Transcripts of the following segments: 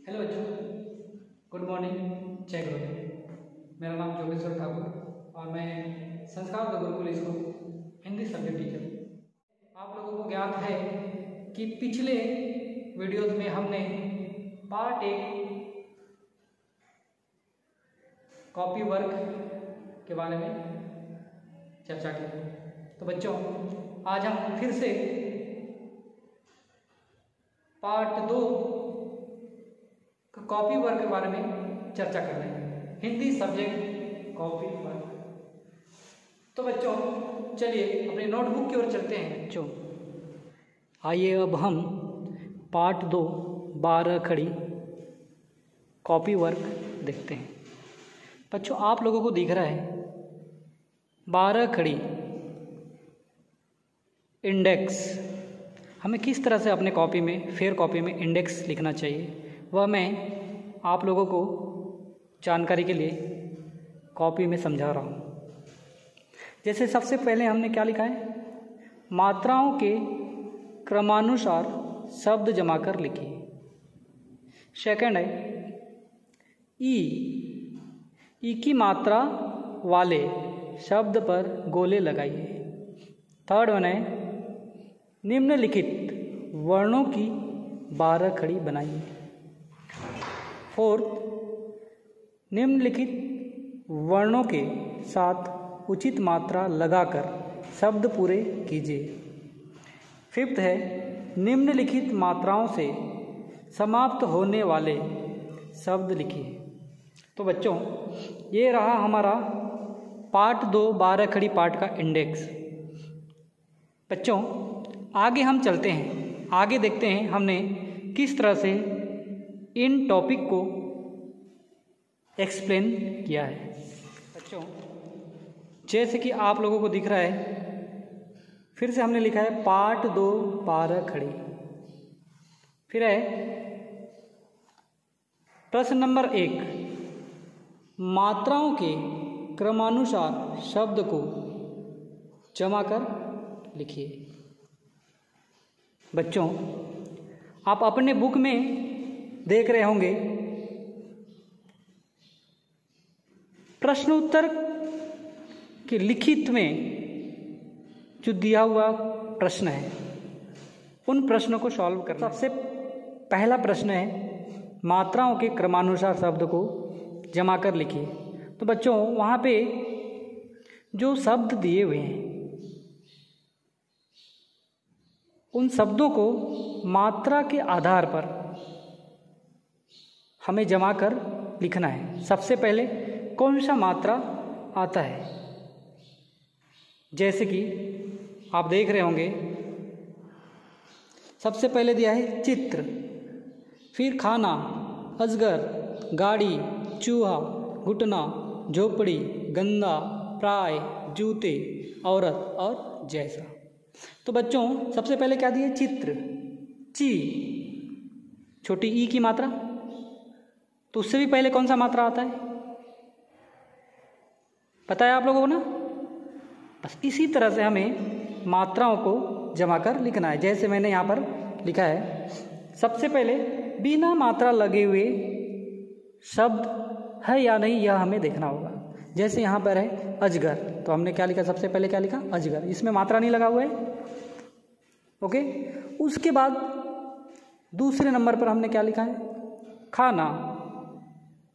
Hello बच्चों, good morning, जय गुरुदेव। मेरा नाम जोगेश्वर ठाकुर और मैं संस्कार the Gurukul school Hindi subject teacher. आप लोगों को ज्ञात है कि पिछले वीडियोज में हमने पार्ट 1 कॉपी वर्क के बारे में चर्चा की। तो बच्चों, आज हम फिर से पार्ट 2 कॉपी वर्क के बारे में चर्चा कर रहे हैं, हिंदी सब्जेक्ट कॉपी वर्क। तो बच्चों चलिए अपने नोटबुक की ओर चलते हैं। बच्चों आइए अब हम पार्ट 2 12 खड़ी कॉपी वर्क देखते हैं। बच्चों आप लोगों को दिख रहा है 12 खड़ी इंडेक्स। हमें किस तरह से अपने कॉपी में, फेयर कॉपी में इंडेक्स लिखना चाहिए, वह मैं आप लोगों को जानकारी के लिए कॉपी में समझा रहा हूँ। जैसे सबसे पहले हमने क्या लिखा है, मात्राओं के क्रमानुसार शब्द जमा कर लिखिए। सेकंड है ई की मात्रा वाले शब्द पर गोले लगाइए। थर्ड वन है निम्नलिखित वर्णों की 12 खड़ी बनाइए। फोर्थ, निम्नलिखित वर्णों के साथ उचित मात्रा लगाकर शब्द पूरे कीजिए। फिफ्थ है निम्नलिखित मात्राओं से समाप्त होने वाले शब्द लिखिए। तो बच्चों ये रहा हमारा पार्ट 2 12 खड़ी पार्ट का इंडेक्स। बच्चों आगे हम चलते हैं, आगे देखते हैं हमने किस तरह से इन टॉपिक को एक्सप्लेन किया है। बच्चों जैसे कि आप लोगों को दिख रहा है, फिर से हमने लिखा है पार्ट 2 12 खड़ी। फिर है प्रश्न नंबर 1, मात्राओं के क्रमानुसार शब्द को जमा कर लिखिए। बच्चों आप अपने बुक में देख रहे होंगे प्रश्नोत्तर के लिखित में जो दिया हुआ प्रश्न है, उन प्रश्नों को सॉल्व करना। सबसे पहला प्रश्न है मात्राओं के क्रमानुसार शब्द को जमा कर लिखिए। तो बच्चों वहाँ पे जो शब्द दिए हुए हैं उन शब्दों को मात्रा के आधार पर हमें जमा कर लिखना है। सबसे पहले कौन सा मात्रा आता है, जैसे कि आप देख रहे होंगे सबसे पहले दिया है चित्र, फिर खाना, अजगर, गाड़ी, चूहा, घुटना, झोपड़ी, गंदा, प्राय, जूते, औरत और जैसा। तो बच्चों सबसे पहले क्या दिया, चित्र, ची, छोटी ई की मात्रा। तो उससे भी पहले कौन सा मात्रा आता है पता है आप लोगों को ना। बस इसी तरह से हमें मात्राओं को जमा कर लिखना है। जैसे मैंने यहाँ पर लिखा है, सबसे पहले बिना मात्रा लगे हुए शब्द है या नहीं यह हमें देखना होगा। जैसे यहाँ पर है अजगर, तो हमने क्या लिखा, सबसे पहले क्या लिखा, अजगर, इसमें मात्रा नहीं लगा हुआ है। ओके, उसके बाद दूसरे नंबर पर हमने क्या लिखा है, खाना,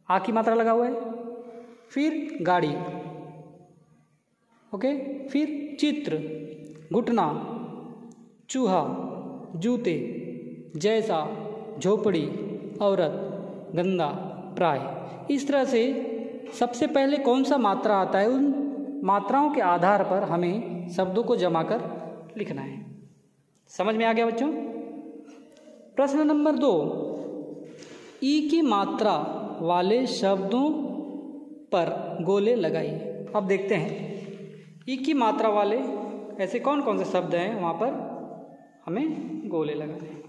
आ की मात्रा लगा हुआ है। फिर गाड़ी, ओके, फिर चित्र, घुटना, चूहा, जूते, जैसा, झोपड़ी, औरत, गंदा, प्राय। इस तरह से सबसे पहले कौन सा मात्रा आता है, उन मात्राओं के आधार पर हमें शब्दों को जमा कर लिखना है। समझ में आ गया बच्चों। प्रश्न नंबर 2, ई की मात्रा वाले शब्दों पर गोले लगाइए। अब देखते हैं ई की मात्रा वाले ऐसे कौन कौन से शब्द हैं, वहाँ पर हमें गोले लगाने हैं।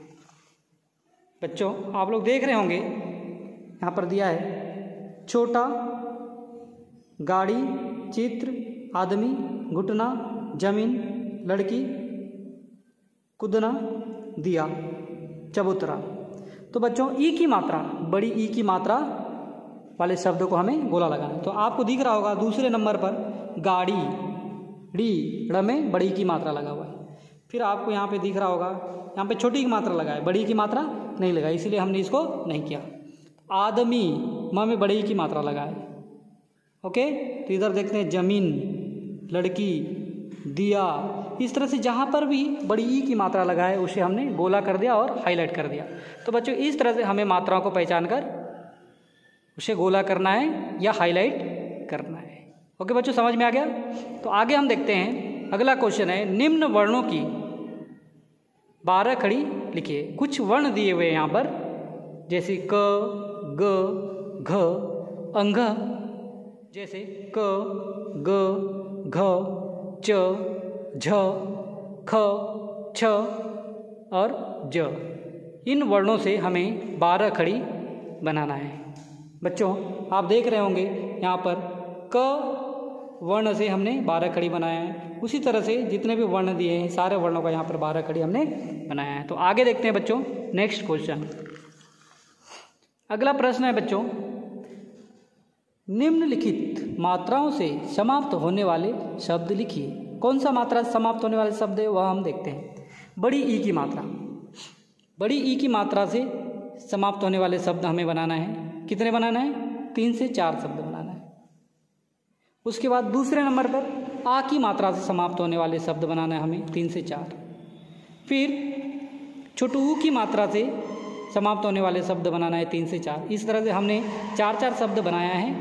बच्चों आप लोग देख रहे होंगे यहाँ पर दिया है छोटा, गाड़ी, चित्र, आदमी, घुटना, जमीन, लड़की, कूदना, दिया, चबूतरा। तो बच्चों ई की मात्रा, बड़ी ई की मात्रा वाले शब्द को हमें गोला लगाना है। तो आपको दिख रहा होगा दूसरे नंबर पर गाड़ी, ड़ी ड़ में बड़ी की मात्रा लगा हुआ है। फिर आपको यहाँ पे दिख रहा होगा, यहाँ पे छोटी की मात्रा लगा है, बड़ी की मात्रा नहीं लगा, इसलिए हमने इसको नहीं किया। आदमी, म में बड़ी की मात्रा लगा है। ओके, तो इधर देखते हैं जमीन, लड़की, दिया, इस तरह से जहाँ पर भी बड़ी ई की मात्रा लगा है उसे हमने गोला कर दिया और हाईलाइट कर दिया। तो बच्चों इस तरह से हमें मात्राओं को पहचान कर उसे गोला करना है या हाईलाइट करना है। ओके बच्चों, समझ में आ गया। तो आगे हम देखते हैं, अगला क्वेश्चन है निम्न वर्णों की 12 खड़ी लिखिए। कुछ वर्ण दिए हुए हैं यहाँ पर, जैसे क, ग, घ, अंग, जैसे क, ग, घ, च, झ, ख, छ और ज। इन वर्णों से हमें 12 खड़ी बनाना है। बच्चों आप देख रहे होंगे यहाँ पर क वर्ण से हमने 12 खड़ी बनाया है। उसी तरह से जितने भी वर्ण दिए हैं सारे वर्णों का यहाँ पर 12 खड़ी हमने बनाया है। तो आगे देखते हैं बच्चों नेक्स्ट क्वेश्चन। अगला प्रश्न है बच्चों, निम्नलिखित मात्राओं से समाप्त होने वाले शब्द लिखिए। कौन सा मात्रा से समाप्त होने वाले शब्द है वह हम देखते हैं। बड़ी ई की मात्रा, बड़ी ई की मात्रा से समाप्त होने वाले शब्द हमें बनाना है। कितने बनाना है? 3 से 4 शब्द बनाना है। उसके बाद दूसरे नंबर पर आ की मात्रा से समाप्त होने वाले शब्द बनाना है हमें 3 से 4। फिर छोटू ऊ की मात्रा से समाप्त होने वाले शब्द बनाना है 3 से 4। इस तरह से हमने 4-4 शब्द बनाया है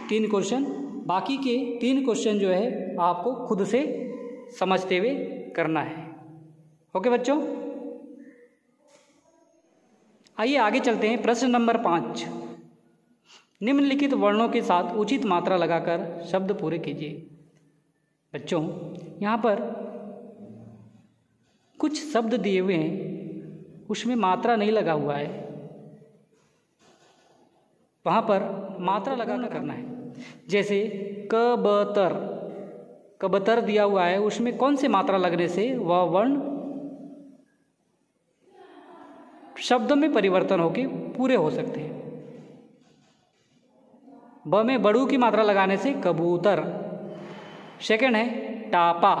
3 क्वेश्चन। बाकी के 3 क्वेश्चन जो है आपको खुद से समझते हुए करना है। ओके बच्चों, आइए आगे चलते हैं। प्रश्न नंबर 5, निम्नलिखित वर्णों के साथ उचित मात्रा लगाकर शब्द पूरे कीजिए। बच्चों यहाँ पर कुछ शब्द दिए हुए हैं, उसमें मात्रा नहीं लगा हुआ है, वहाँ पर मात्रा लगाकर करना है। जैसे कबतर, कबतर दिया हुआ है, उसमें कौन से मात्रा लगने से वह वर्ण शब्द में परिवर्तन होकर पूरे हो सकते हैं। ब में बड़ू की मात्रा लगाने से कबूतर। सेकंड है टापा,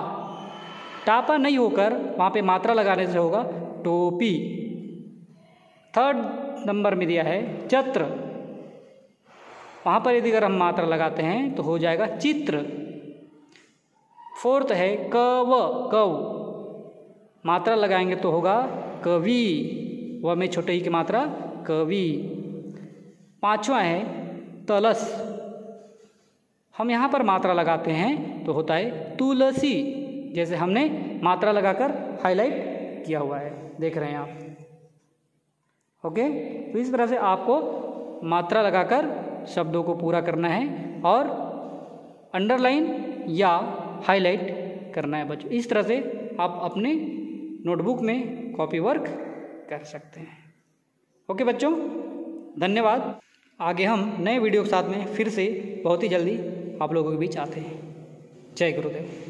टापा नहीं होकर वहाँ पे मात्रा लगाने से होगा टोपी। थर्ड नंबर में दिया है चत्र, वहाँ पर यदि अगर हम मात्रा लगाते हैं तो हो जाएगा चित्र। फोर्थ है कव, कव, मात्रा लगाएंगे तो होगा कवि, वह में छोटे ही की मात्रा कवि। 5वां है तलस, हम यहाँ पर मात्रा लगाते हैं तो होता है तुलसी, जैसे हमने मात्रा लगाकर हाईलाइट किया हुआ है, देख रहे हैं आप। ओके, तो इस तरह से आपको मात्रा लगाकर शब्दों को पूरा करना है और अंडरलाइन या हाईलाइट करना है बच्चों। इस तरह से आप अपने नोटबुक में कॉपी वर्क कर सकते हैं। ओके बच्चों, धन्यवाद। आगे हम नए वीडियो के साथ में फिर से बहुत ही जल्दी आप लोगों के बीच आते हैं। जय गुरुदेव।